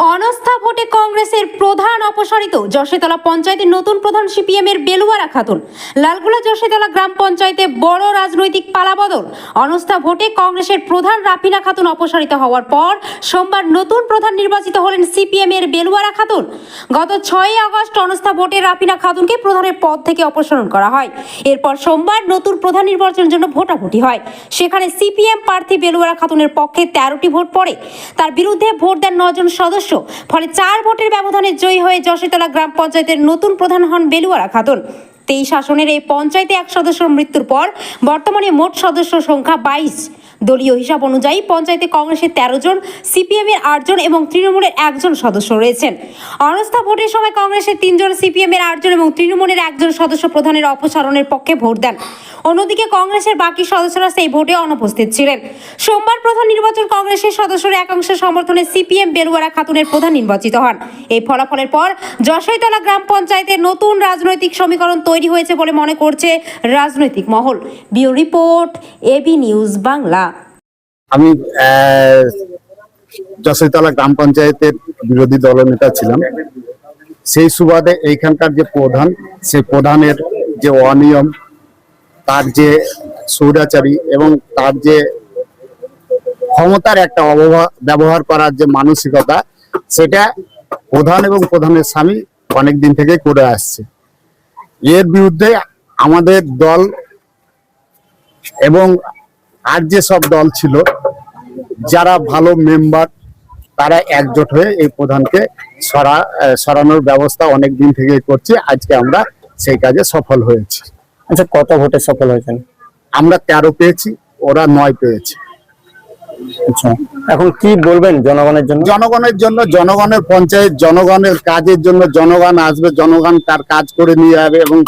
অনাস্থা ভোটে কংগ্রেসের প্রধান অপসারিত। যশোতলা পঞ্চায়েতের নতুন প্রধান সিপিএম এর বেলুয়ারা খাতুন। লালগোলা যশোতলা গ্রাম পঞ্চায়েতে বড় রাজনৈতিক পালাবদল। অনাস্থা ভোটে কংগ্রেসের প্রধান রাফিনা খাতুন অপসারিত হওয়ার পর সোমবার নতুন প্রধান নির্বাচিত হলেন সিপিএম এর বেলুয়ারা খাতুন। গত 6 আগস্ট অনাস্থা ভোটে রাফিনা খাতুনকে প্রধানের পদ থেকে অপসারণ করা হয়। এরপর সোমবার নতুন প্রধান নির্বাচনের জন্য ভোটাভুটি হয়। সেখানে সিপিএম প্রার্থী বেলুয়ারা খাতুনের পক্ষে 13টি ভোট পড়ে। তার বিরুদ্ধে ভোট দেন 9 জন সদস্য। ফলে 4 ভোটের ব্যবধানে জয়ী হয়ে যশোতলা গ্রাম পঞ্চায়েতের নতুন প্রধান হন বেলুয়ারা খাতুন। 23 আসনের এই পঞ্চায়েতে এক সদস্যর মৃত্যুর পর বর্তমানে মোট সদস্য সংখ্যা 22। দলীয় হিসাব অনুযায়ী পঞ্চায়েতে কংগ্রেসের 13 জন, সিপিএম এর 8 জন এবং তৃণমূলের 1 জন সদস্য রয়েছেন। অনাস্থা ভোটের সময় কংগ্রেসের 3 জন, সিপিএম এর 8 জন এবং তৃণমূলের 1 জন সদস্য প্রধানের অপসারণের পক্ষে ভোট দেন। অন্যদিকে কংগ্রেসের বাকি সদস্যরা সেই ভোটে অনুপস্থিত ছিলেন। সোমবার প্রধান নির্বাচন কংগ্রেসের সদস্যরা একাংশের সমর্থনে সিপিএম বেলুয়ারা খাতুনের প্রধান নির্বাচিত হন। এই ফলাফলের পর যশোতলা গ্রাম পঞ্চায়েতের নতুন রাজনৈতিক সমীকরণ তৈরি হয়েছে বলে মনে করছে রাজনৈতিক মহল। Bureau report, AB news Bangla. আমি যশোতলা গ্রাম পঞ্চায়েতের বিরোধী দলনেতা ছিলাম। সেই সুবাদে এইখানকার যে প্রধান, সেই প্রধানের যে অনিয়ম, তার যে স্বৈরাচারী এবং তার যে ক্ষমতার একটা ব্যবহার করার যে মানসিকতা, সেটা প্রধান এবং প্রধানের স্বামী অনেকদিন থেকে করে আসছে। এর বিরুদ্ধে আমাদের দল এবং আর যে সব দল ছিল, যারা ভালো মেম্বার, তারা একজোট হয়ে এই প্রধানকে সরানোর ব্যবস্থা অনেক দিন থেকে করছি। আজকে আমরা সেই কাজে সফল হয়েছি। আচ্ছা, কত ভোটে সফল হয়েছেন? আমরা 13 পেয়েছি, ওরা 9 পেয়েছে। আচ্ছা, এখন কি বলবেন জনগণের জন্য? জনগণের জন্য, জনগণের পঞ্চায়েত, জনগণের কাজের জন্য জনগণ আসবে, জনগণ তার কাজ করে নিয়ে যাবে এবং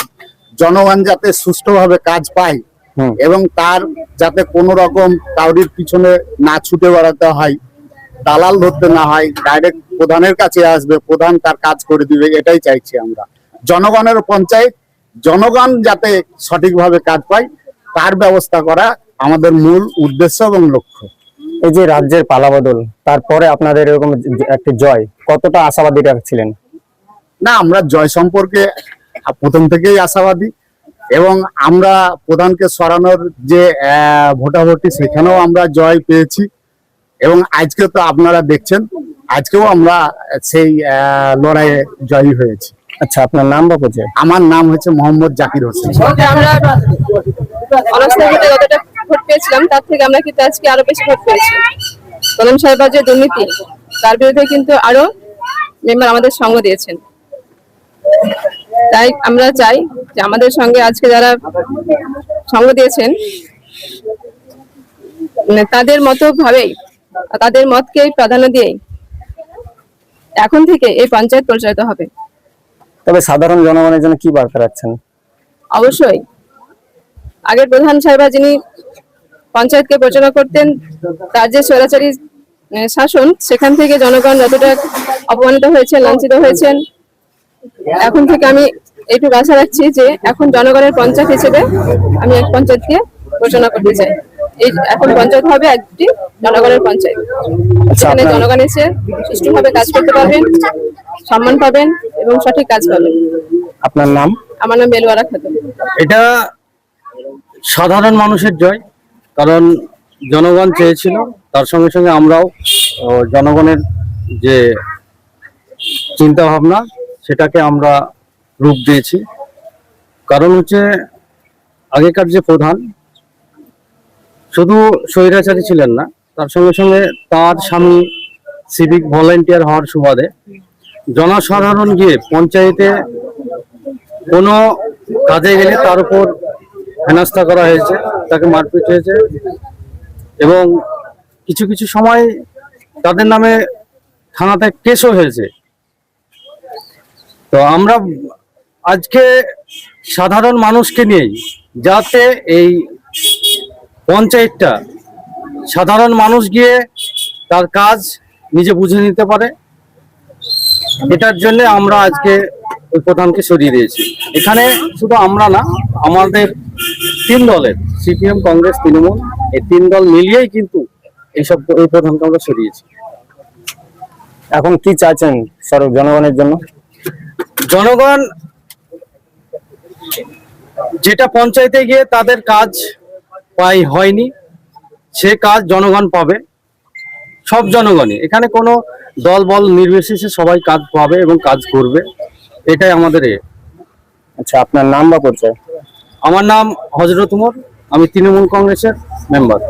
জনগণ যাতে সুষ্ঠুভাবে কাজ পায় এবং তার যাতে কোনো রকম কাউরির পিছনে না ছুটে বেড়াতে হয়, দালাল ধরতে না হয়, ডাইরেক্ট প্রধানের কাছে আসবে, প্রধান তার কাজ করে দিবে, এটাই চাইছি আমরা। জনগণের পঞ্চায়েত, জনগণ যাতে সঠিকভাবে কাজ পায় তার ব্যবস্থা করা আমাদের মূল উদ্দেশ্য এবং লক্ষ্য। এই যে রাজ্যের পালাবদল, তারপরে আপনাদের এরকম একটা জয়, কতটা আশাবাদী ছিলেন? না, আমরা জয় সম্পর্কে প্রথম থেকেই আশাবাদী এবং আমরা প্রধানকে সরানোর যে ভোটাভুটি, সেখানেও আমরা জয় পেয়েছি এবং আজকে তো আপনারা দেখছেন, আজকেও আমরা সেই লড়াইয়ে জয়ী হয়েছি। আচ্ছা, আপনার নাম বা পরিচয়? আমার নাম হচ্ছে মোহাম্মদ জাকির হোসেন। আমরা অনাস্থা ভোটে যতটা ভোট পেয়েছিলাম তার থেকে আমরা কিন্তু আজকে আরো বেশি ভোট পেয়েছি। প্রধান সাহেবের যে দুর্নীতি, তার বিরুদ্ধে কিন্তু আরো মেম্বার আমাদের সঙ্গ দিয়েছেন। তাই আমরা চাই যে আমাদের সঙ্গে আজকে যারা সঙ্গ দিয়েছেন, তাদের মতো ভাবেই, তাদের মতকেই প্রাধান্য দিয়েই এখন থেকে এই পঞ্চায়েত পরিচালিত হবে। তবে সাধারণ জনগণের জন্য কি বার্তা রাখছেন? অবশ্যই আগের প্রধান সাহেবা যিনি পঞ্চায়েতকে পরিচালনা করতেন, তার যে স্বৈরাচারী শাসন, সেখান থেকে জনগণ যতটা অপমানিত হয়েছে, লাঞ্ছিত হয়েছেন, এখন থেকে আমি এইটুকু আশা রাখছি যে এখন জনগণের পঞ্চায়েত হিসেবে আমি এক পঞ্চায়েতকে পরিচালনা করতে চাই। এই এখন পঞ্চায়েত হবে একটি জনগণের পঞ্চায়েত। সেখানে জনগণ এসে সুষ্ঠুভাবে কাজ করতে পারবেন, সম্মান পাবেন এবং সঠিক কাজ পাবেন। আপনার নাম? আমার নাম বেলুয়ারা খাতুন। এটা সাধারণ মানুষের জয়, কারণ জনগণ চেয়েছিল, তার সঙ্গে সঙ্গে আমরাও জনগণের যে চিন্তা ভাবনা, সেটাকে আমরা রূপ দিয়েছি। কারণ হচ্ছে আগেকার যে প্রধান শুধু স্বৈরাচারী ছিলেন না, তার সঙ্গে সঙ্গে তার স্বামী সিভিক ভলেন্টিয়ার হওয়ার সুবাদে জনসাধারণ গিয়ে পঞ্চায়েতে কোনো কাজে গেলে তার উপর হেনস্থা করা হয়েছে, তাকে মারপিট হয়েছে এবং কিছু কিছু সময় তাদের নামে থানাতে কেসও হয়েছে। তো আমরা আজকে সাধারণ মানুষকে নিয়েই, যাতে এই পঞ্চায়েতটা সাধারণ মানুষ গিয়ে তার কাজ নিজে বুঝে নিতে পারে, এটার জন্য আমরা আজকে ওই প্রধানকে সরিয়ে দিয়েছি। এখানে শুধু আমরা না, আমাদের 3 দলের, সিপিএম, কংগ্রেস, তৃণমূল, এই 3 দল মিলিয়েই কিন্তু এইসব ওই প্রধানকে আমরা সরিয়েছি। এখন কি চাইছেন জনগণের জন্য? জনগণ যেটা পঞ্চায়েতে গিয়ে তাদের কাজ হয়নি, সে কাজ জনগণ পাবে। সব জনগণই, এখানে কোনো দল বল নির্বিশেষে সবাই কাজ পাবে এবং কাজ করবে, এটাই আমাদের আচ্ছা, আপনার নাম বা পরিচয়? আমার নাম হযরত উমর, আমি তৃণমূল কংগ্রেসের মেম্বার।